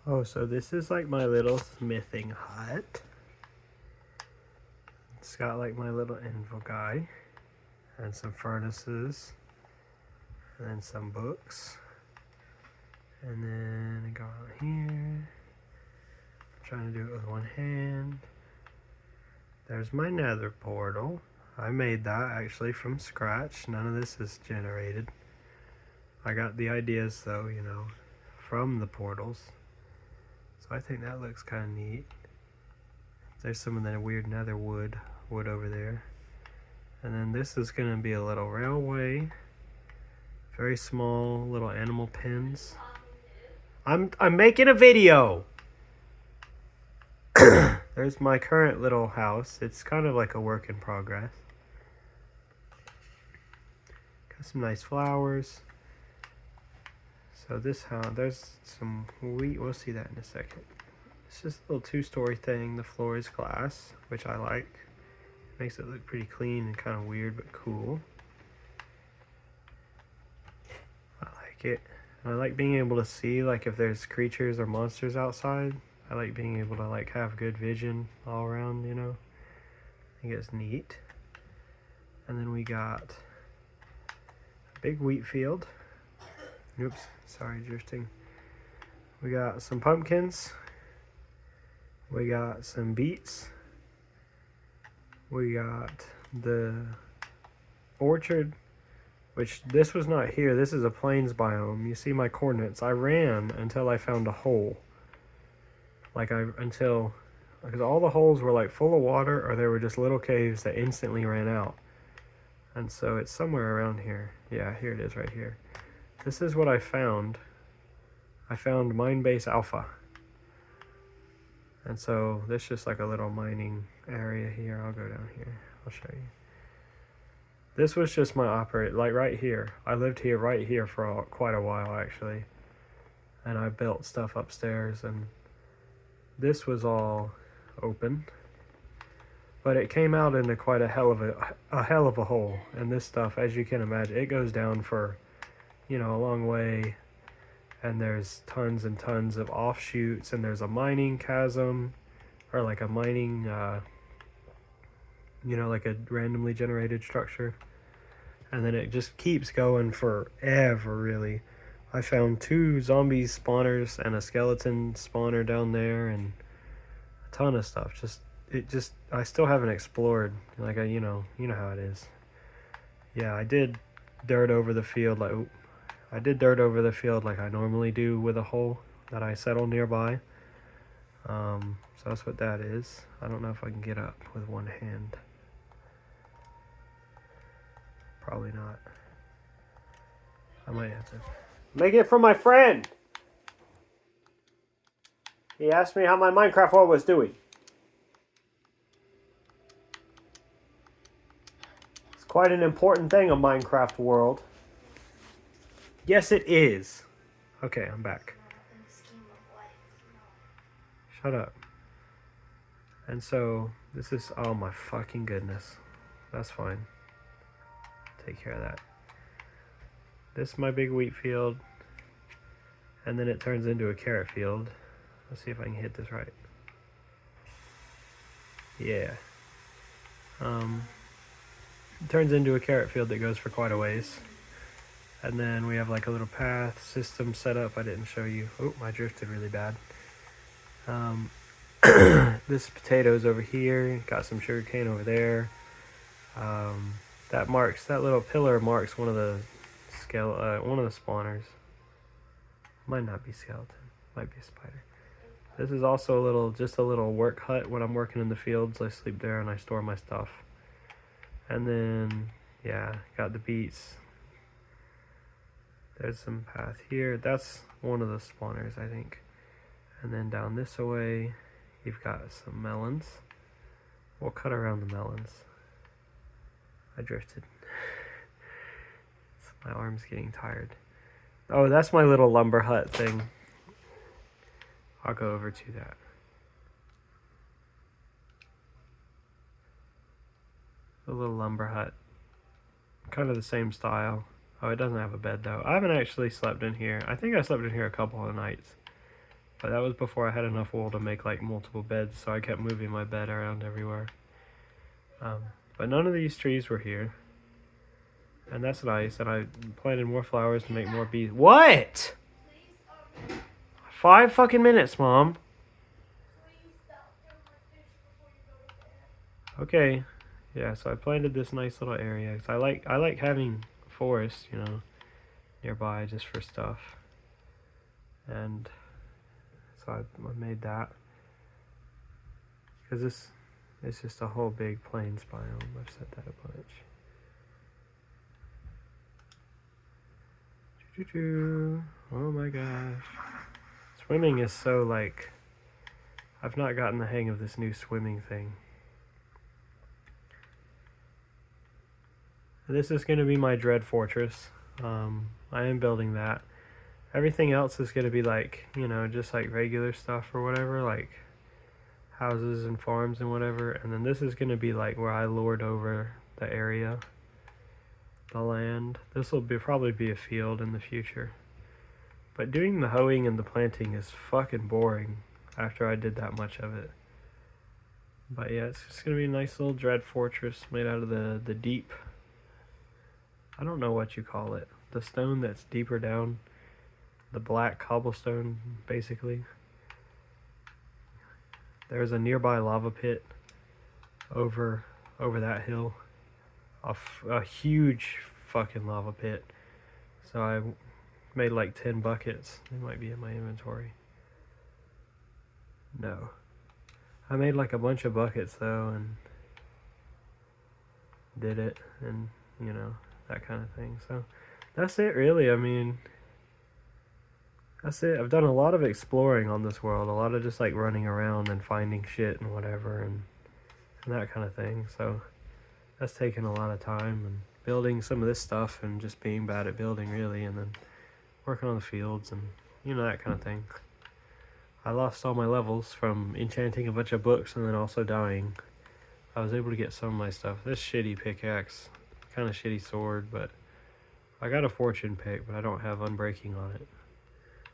Oh, so this is like my little smithing hut. It's got like my little anvil guy and some furnaces and then some books. And then I go out here. I'm trying to do it with one hand. There's my nether portal. I made that actually from scratch. None of this is generated. I got the ideas though, you know, from the portals. So I think that looks kind of neat. There's some of that weird nether wood over there. And then this is going to be a little railway. Very small little animal pens. I'm making a video. There's my current little house. It's kind of like a work in progress. Got some nice flowers. So this house, there's some wheat. We'll see that in a second. It's just a little two-story thing. The floor is glass, which I like. Makes it look pretty clean and kind of weird, but cool. I like it. And I like being able to see, like, if there's creatures or monsters outside. I like being able to, like, have good vision all around, you know. I think it's neat. And then we got a big wheat field. Oops, sorry, drifting. We got some pumpkins. We got some beets. We got the orchard, which this was not here. This is a plains biome. You see my coordinates. I ran until I found a hole. Because all the holes were like full of water or they were just little caves that instantly ran out. And so it's somewhere around here. Yeah, here it is right here. This is what I found. I found Minebase Alpha. And so this is just like a little mining area here. I'll go down here. I'll show you. This was just my like right here. I lived here right here for quite a while actually. And I built stuff upstairs and this was all open. But it came out into quite a hell of a hole. And this stuff, as you can imagine, it goes down for, you know, a long way. And there's tons and tons of offshoots, and there's a mining chasm, or like a mining, you know, like a randomly generated structure. And then it just keeps going forever, really. I found 2 zombie spawners and a skeleton spawner down there, and a ton of stuff. I still haven't explored. Like, you know how it is. Yeah, I did dirt over the field, like I normally do with a hole that I settle nearby. So that's what that is. I don't know if I can get up with one hand. Probably not. I might have to. Making it from my friend! He asked me how my Minecraft world was doing. It's quite an important thing, a Minecraft world. Yes, it is. Okay, I'm back. Shut up. And so, this is, oh my fucking goodness. That's fine. Take care of that. This is my big wheat field. And then it turns into a carrot field. Let's see if I can hit this right. Yeah. It turns into a carrot field that goes for quite a ways. And then we have like a little path system set up. I didn't show you. Oh, I drifted really bad. This potatoes over here. Got some sugarcane over there. That little pillar marks one of the spawners. Might not be skeleton. Might be a spider. This is also just a little work hut. When I'm working in the fields, I sleep there and I store my stuff. And then, yeah, got the beets. There's some path here. That's one of the spawners, I think. And then down this way, you've got some melons. We'll cut around the melons. I drifted. My arm's getting tired. Oh, that's my little lumber hut thing. I'll go over to that. A little lumber hut. Kind of the same style. Oh, it doesn't have a bed though. I haven't actually slept in here. I think I slept in here a couple of nights. But that was before I had enough wool to make like multiple beds, so I kept moving my bed around everywhere. But none of these trees were here. And that's nice, and I planted more flowers to make more bees. What? 5 fucking minutes, Mom. Okay. Yeah, so I planted this nice little area. 'Cause I like having forest, you know, nearby just for stuff. And so I made that. Because this is just a whole big plains biome. I've said that a bunch. Oh my gosh. Swimming is so like... I've not gotten the hang of this new swimming thing. This is going to be my dread fortress. I am building that. Everything else is going to be like, you know, just like regular stuff or whatever, like houses and farms and whatever. And then this is going to be like where I lord over the area, the land. This will probably be a field in the future. But doing the hoeing and the planting is fucking boring after I did that much of it. But yeah, it's just going to be a nice little dread fortress made out of the deep... I don't know what you call it. The stone that's deeper down. The black cobblestone, basically. There's a nearby lava pit over that hill. A huge fucking lava pit. So I made like 10 buckets. They might be in my inventory. No. I made like a bunch of buckets though and did it and, you know, that kind of thing. So that's it really. I mean, that's it. I've done a lot of exploring on this world, a lot of just like running around and finding shit and whatever and that kind of thing. So that's taken a lot of time and building some of this stuff and just being bad at building really, and then working on the fields and, you know, that kind of thing. I lost all my levels from enchanting a bunch of books and then also dying. I was able to get some of my stuff. This shitty pickaxe, kind of shitty sword, but I got a fortune pick, but I don't have unbreaking on it.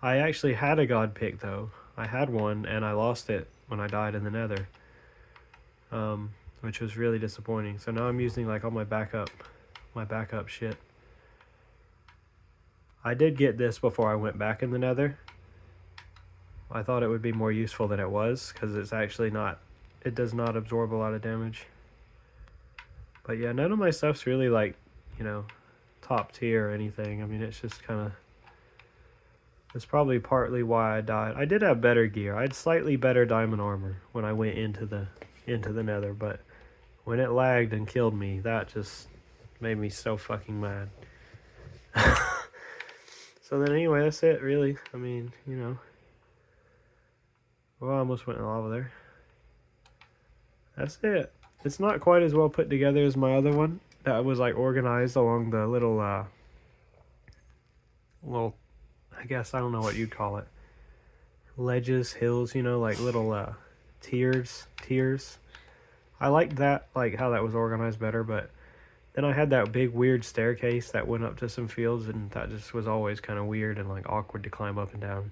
I actually had a god pick though. I had one and I lost it when I died in the nether, which was really disappointing. So now I'm using like all my backup shit. I did get this before I went back in the nether. I thought it would be more useful than it was, because it's actually not, it does not absorb a lot of damage. But yeah, none of my stuff's really like, you know, top tier or anything. I mean, it's just kind of, it's probably partly why I died. I did have better gear. I had slightly better diamond armor when I went into the nether, but when it lagged and killed me, that just made me so fucking mad. So then anyway, that's it really. I mean, you know. Well, I almost went in the lava there. That's it. It's not quite as well put together as my other one. That was like organized along the little, I guess, I don't know what you'd call it. Ledges, hills, you know, like little tiers. I liked that, like how that was organized better, but then I had that big weird staircase that went up to some fields, and that just was always kind of weird and like awkward to climb up and down.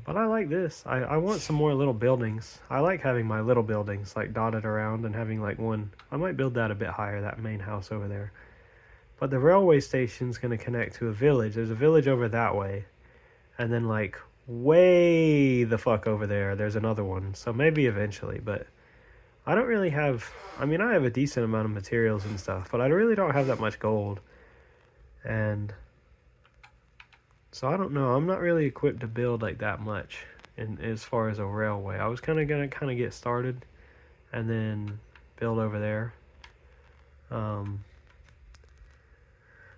But I like this. I want some more little buildings. I like having my little buildings like dotted around and having like one. I might build that a bit higher, that main house over there. But the railway station's going to connect to a village. There's a village over that way. And then like way the fuck over there, there's another one. So maybe eventually, but I don't really have, I mean, I have a decent amount of materials and stuff, but I really don't have that much gold. And so I don't know. I'm not really equipped to build like that much in as far as a railway. I was kind of gonna get started and then build over there.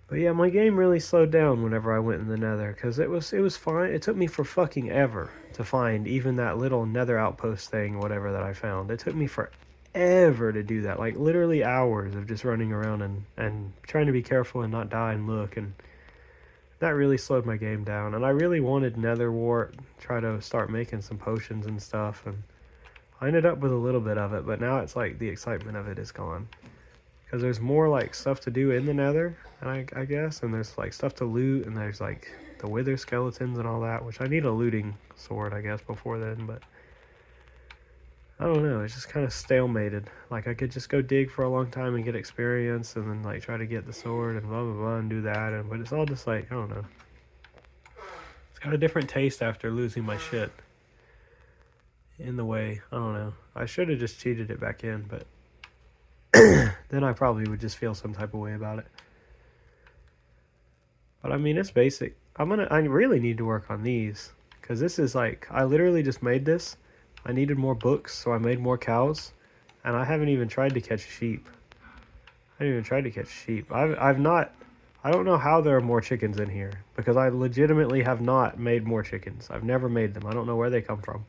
But yeah, my game really slowed down whenever I went in the nether, because it was fine. It took me for fucking ever to find even that little nether outpost thing, whatever that I found. It took me forever to do that, like literally hours of just running around and trying to be careful and not die and look, and that really slowed my game down. And I really wanted nether wart, try to start making some potions and stuff, and I ended up with a little bit of it, but now it's like the excitement of it is gone. Because there's more like stuff to do in the nether, I guess, and there's like stuff to loot, and there's like the wither skeletons and all that, which I need a looting sword, I guess, before then, but I don't know, it's just kind of stalemated. Like I could just go dig for a long time and get experience, and then like try to get the sword and blah blah blah and do that, and but it's all just like, I don't know. It's got a different taste after losing my shit. In the way, I don't know. I should have just cheated it back in, but then I probably would just feel some type of way about it. But I mean, it's basic. I really need to work on these, because this is like, I literally just made this. I needed more books, so I made more cows, and I haven't even tried to catch sheep. I haven't even tried to catch sheep. I've not, I don't know how there are more chickens in here, because I legitimately have not made more chickens. I've never made them. I don't know where they come from.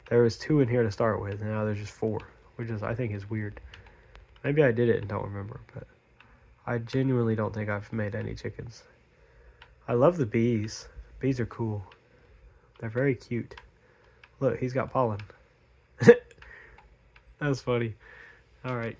There was 2 in here to start with, and now there's just 4, which is, I think, is weird. Maybe I did it and don't remember, but I genuinely don't think I've made any chickens. I love the bees. Bees are cool. They're very cute. Look, he's got pollen. That was funny. Alright.